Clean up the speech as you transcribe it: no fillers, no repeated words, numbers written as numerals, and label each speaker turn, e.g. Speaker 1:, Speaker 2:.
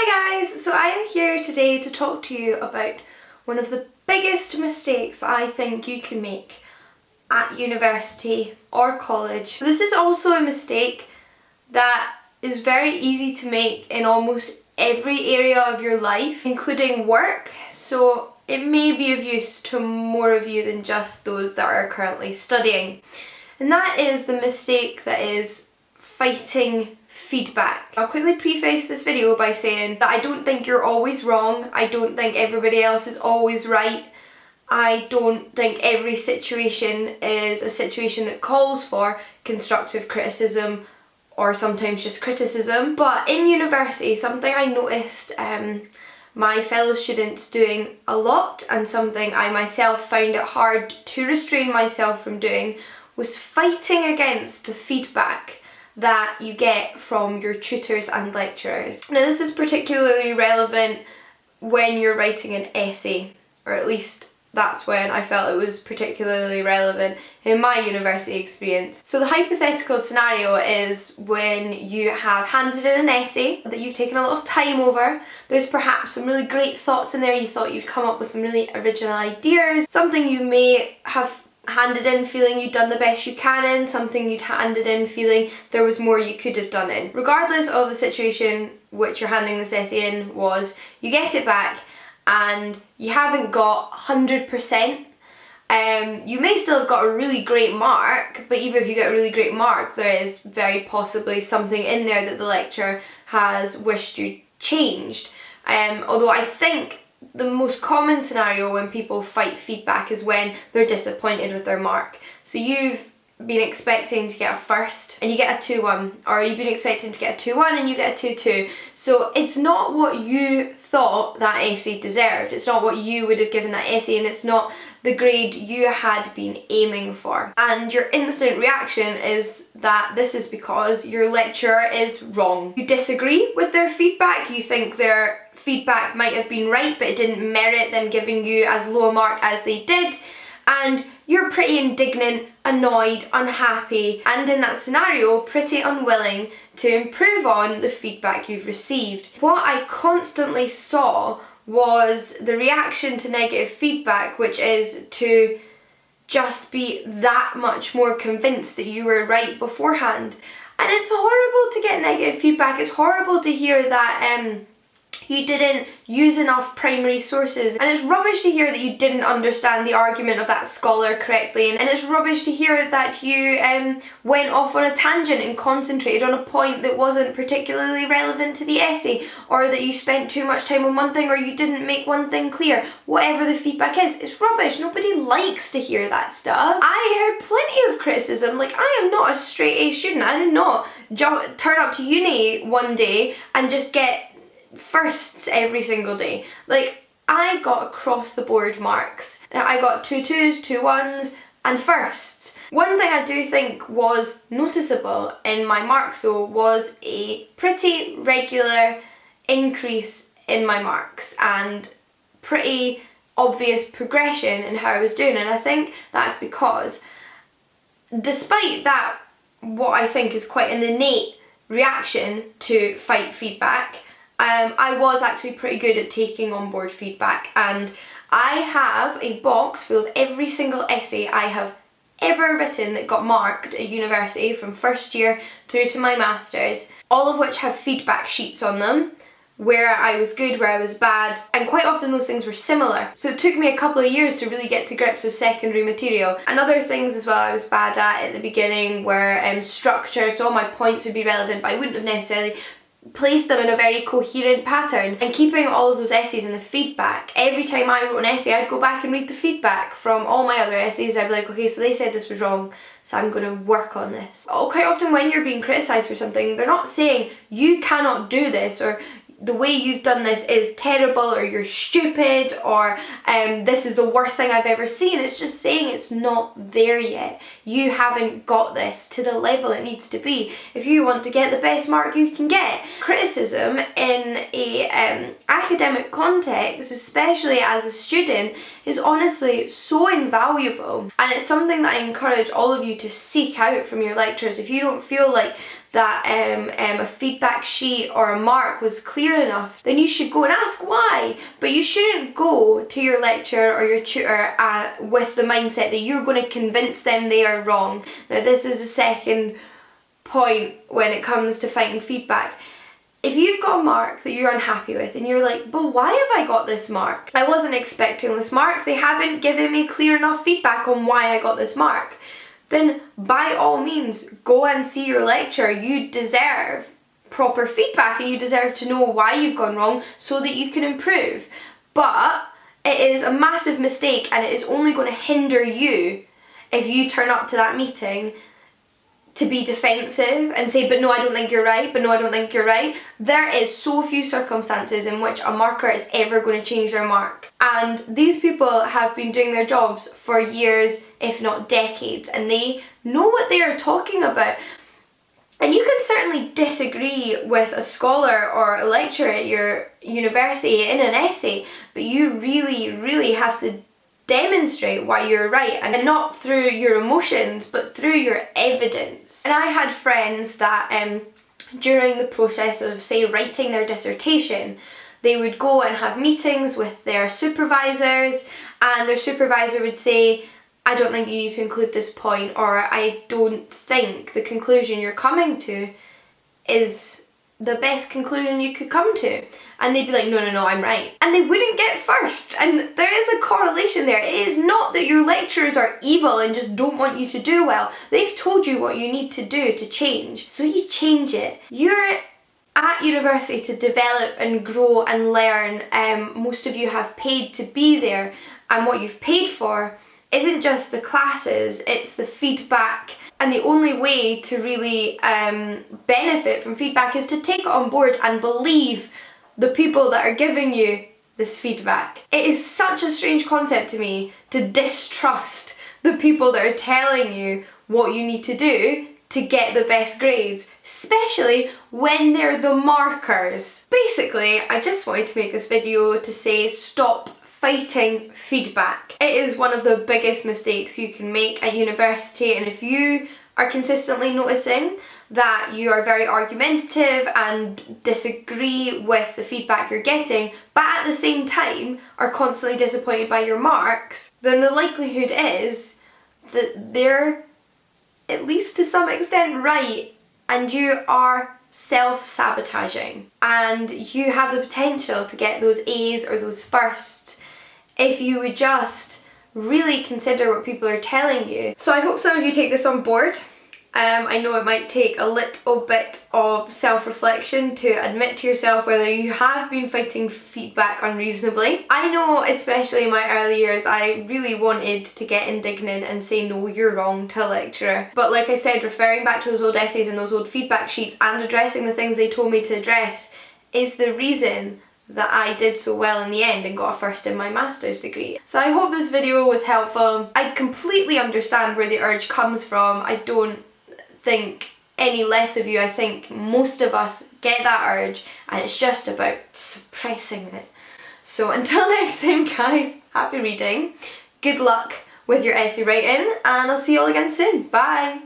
Speaker 1: Hi guys! So I am here today to talk to you about one of the biggest mistakes I think you can make at university or college. This is also a mistake that is very easy to make in almost every area of your life, including work, so it may be of use to more of you than just those that are currently studying. And that is the mistake that is fighting feedback. I'll quickly preface this video by saying that I don't think you're always wrong. I don't think everybody else is always right. I don't think every situation is a situation that calls for constructive criticism or sometimes just criticism. But in university, something I noticed my fellow students doing a lot, and something I myself found it hard to restrain myself from doing, was fighting against the feedback that you get from your tutors and lecturers. Now this is particularly relevant when you're writing an essay, or at least that's when I felt it was particularly relevant in my university experience. So the hypothetical scenario is when you have handed in an essay that you've taken a lot of time over. There's perhaps some really great thoughts in there, you thought you'd come up with some really original ideas, something you may have handed in feeling you'd done the best you can in, something you'd handed in feeling there was more you could have done in. Regardless of the situation which you're handing this essay in was, you get it back and you haven't got 100%. You may still have got a really great mark, but even if you get a really great mark, there is very possibly something in there that the lecturer has wished you changed. Although I think the most common scenario when people fight feedback is when they're disappointed with their mark. So you've been expecting to get a first and you get a 2-1, or you've been expecting to get a 2-1 and you get a 2-2. So it's not what you thought that essay deserved, it's not what you would have given that essay, and it's not the grade you had been aiming for. And your instant reaction is that this is because your lecturer is wrong. You disagree with their feedback, you think their feedback might have been right but it didn't merit them giving you as low a mark as they did, and you're pretty indignant, annoyed, unhappy, and in that scenario pretty unwilling to improve on the feedback you've received. What I constantly saw was the reaction to negative feedback, which is to just be that much more convinced that you were right beforehand. And it's horrible to get negative feedback. It's horrible to hear that you didn't use enough primary sources, and it's rubbish to hear that you didn't understand the argument of that scholar correctly, and it's rubbish to hear that you went off on a tangent and concentrated on a point that wasn't particularly relevant to the essay, or that you spent too much time on one thing, or you didn't make one thing clear. Whatever the feedback is, it's rubbish. Nobody likes to hear that stuff. I heard plenty of criticism. Like, I am not a straight A student. I did not turn up to uni one day and just get firsts every single day. Like, I got across the board marks. I got 2-2s, 2-1s and firsts. One thing I do think was noticeable in my marks though was a pretty regular increase in my marks and pretty obvious progression in how I was doing, and I think that's because despite that, what I think is quite an innate reaction to fight feedback, I was actually pretty good at taking on board feedback, and I have a box full of every single essay I have ever written that got marked at university from first year through to my masters, all of which have feedback sheets on them, where I was good, where I was bad, and quite often those things were similar. So it took me a couple of years to really get to grips with secondary material. And other things as well I was bad at the beginning were structure, so all my points would be relevant but I wouldn't have necessarily place them in a very coherent pattern. And keeping all of those essays and the feedback, every time I wrote an essay I'd go back and read the feedback from all my other essays. I'd be like, okay, so they said this was wrong, so I'm going to work on this. Quite often when you're being criticised for something, they're not saying you cannot do this, or the way you've done this is terrible, or you're stupid, or this is the worst thing I've ever seen. It's just saying it's not there yet. You haven't got this to the level it needs to be if you want to get the best mark you can get. Criticism in a academic context, especially as a student, is honestly so invaluable, and it's something that I encourage all of you to seek out from your lecturers. If you don't feel like that a feedback sheet or a mark was clear enough, then you should go and ask why. But you shouldn't go to your lecturer or your tutor with the mindset that you're going to convince them they are wrong. Now this is the second point when it comes to fighting feedback. If you've got a mark that you're unhappy with and you're like, but why have I got this mark? I wasn't expecting this mark. They haven't given me clear enough feedback on why I got this mark. Then by all means, go and see your lecturer. You deserve proper feedback and you deserve to know why you've gone wrong so that you can improve. But it is a massive mistake and it is only going to hinder you if you turn up to that meeting to be defensive and say, but no, I don't think you're right, but no, I don't think you're right. There is so few circumstances in which a marker is ever going to change their mark. And these people have been doing their jobs for years, if not decades, and they know what they are talking about. And you can certainly disagree with a scholar or a lecturer at your university in an essay, but you really, really have to demonstrate why you're right, and not through your emotions but through your evidence. And I had friends that during the process of, say, writing their dissertation, they would go and have meetings with their supervisors, and their supervisor would say, I don't think you need to include this point, or I don't think the conclusion you're coming to is the best conclusion you could come to. And they'd be like, no, I'm right. And they wouldn't get first. And there is a correlation there. It is not that your lecturers are evil and just don't want you to do well. They've told you what you need to do to change, so you change it. You're at university to develop and grow and learn. Most of you have paid to be there, and what you've paid for isn't just the classes, it's the feedback. And the only way to really benefit from feedback is to take it on board and believe the people that are giving you this feedback. It is such a strange concept to me to distrust the people that are telling you what you need to do to get the best grades, especially when they're the markers. Basically, I just wanted to make this video to say stop fighting feedback. It is one of the biggest mistakes you can make at university, and if you are consistently noticing that you are very argumentative and disagree with the feedback you're getting, but at the same time are constantly disappointed by your marks, then the likelihood is that they're, at least to some extent, right, and you are self-sabotaging, and you have the potential to get those A's or those firsts if you would just really consider what people are telling you. So I hope some of you take this on board. I know it might take a little bit of self-reflection to admit to yourself whether you have been fighting feedback unreasonably. I know, especially in my early years, I really wanted to get indignant and say, no, you're wrong, to a lecturer. But like I said, referring back to those old essays and those old feedback sheets and addressing the things they told me to address is the reason that I did so well in the end and got a first in my master's degree. So I hope this video was helpful. I completely understand where the urge comes from. I don't think any less of you. I think most of us get that urge, and it's just about suppressing it. So until next time, guys, happy reading, good luck with your essay writing, and I'll see you all again soon. Bye!